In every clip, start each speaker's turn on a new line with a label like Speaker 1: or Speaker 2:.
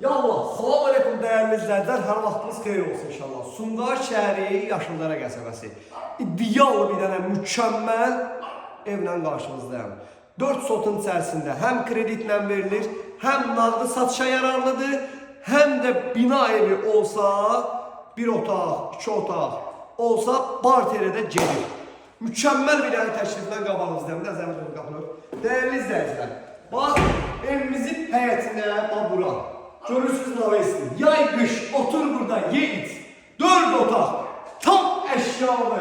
Speaker 1: Yallah, salam aleyküm değerli izləyicilər, hər vaxtınız xeyir olsun inşallah. Sumqayıt şəhəri Yaşıldara qəsəbəsi. İddialı bir dənə mükəmməl evlə qarşınızdayım. 4 sotun içərisində həm kreditlə verilir, həm nağdı satışa yararlıdır, həm də bina evi olsa, bir otaq, 2 otaq olsa barterədə gedir. Mükəmməl bir dənə təkliflə qabağınızdayım. Nəzərimdə bir qapılır. Değerli izləyicilər, bax evimizin həyətinə, bax bura. Görürsünüz navesti. Yay kış otur burada ye iç. 4 otaq. Tam eşyalı.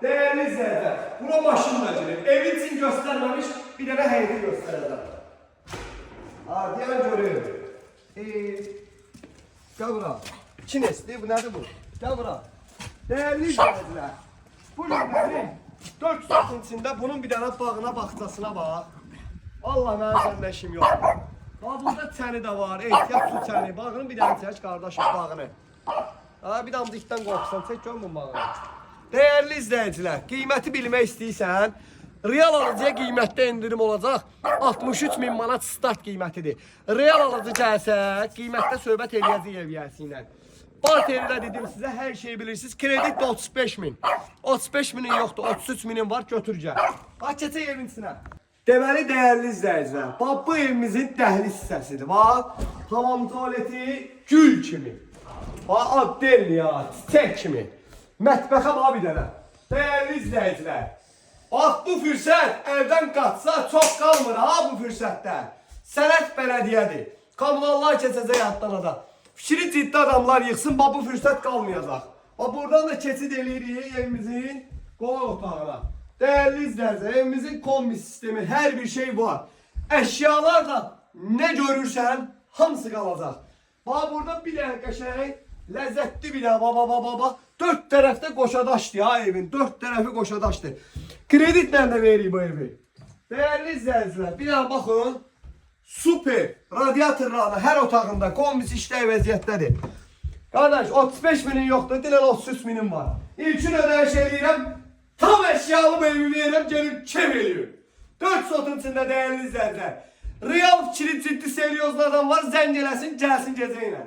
Speaker 1: Değerli izləyicilər. Bura maşınla gelir. Ev için göstermemiş bir tane heyeti göstereceğim. Diyen görüyor. Gel bura. Çinesli bu nedir bu? Gel bura. Değerli izləyicilər. Bu evlerin 4 sotun içinde bunun bir tane bağına bağçasına bak. Allah mənim səndən işim yox. Burada çəni də var, ehtiyat su çəni. Bağını bir dənə çək qardaşım, bağını. Bir damcıqdan qorxsan, çək gör bu bağını. Değerli izləyicilər, qiyməti bilmək istəyirsən, real alıcıya qiymətdə indirim olacaq. 63.000 manat start qiymətidir. Real alıcı gəlsə, qiymətdə söhbət eləyəcək ev yəsiylə. Barterdə dedim sizə, hər şeyi bilirsiniz. Kredit də 35.000. 35.000'in yoxdur, 33.000'in var, götür gəl. Keçək evin içinə. Deməli, değerli izləyicilər, bax bu evimizin dəhliz hissəsidir. Bax, hamam tualeti gül kimi. Bax, addelya, çiçək kimi. Mətbəxə bax bir dənə. Değerli izləyicilər, bax bu fürsət evdən qaçsa çox qalmır ha bu fürsətdə. Sənət bələdiyyədir. Kommunallar keçəcək addan. Fikri ciddi adamlar yıxsın, bax bu fürsət qalmayacaq. Bax buradan da keçid eləyirik evimizin qonaq otağına. Değerli izləyicilər, evimizin kombi sistemi, hər bir şey var. Əşyalar da nə görürsən, hamısı qalacaq. Bax burada bir dənə qəşəng, ləzzətli bir dənə, baba. 4 tərəfdə qoşadaşdır ha evin, 4 tərəfi qoşadaşdır. Kreditlə də veririk bu evi. Değerli izləyicilər, bir dənə baxın. Super, radiatorlarla hər otağında kombisi işləy vəziyyətdədir. Qardaş, 35.000'in yoxdur, dilən 33.000'in var. İlkin ödəyiş eləyirəm. Tam eşyalı bu evi verirəm, gelin kem eliyor. 4 sotun içində değerli izləyicilər. Real fikri ciddi seriozlu adam var, zəng eləsin, gəlsin gecə ilə.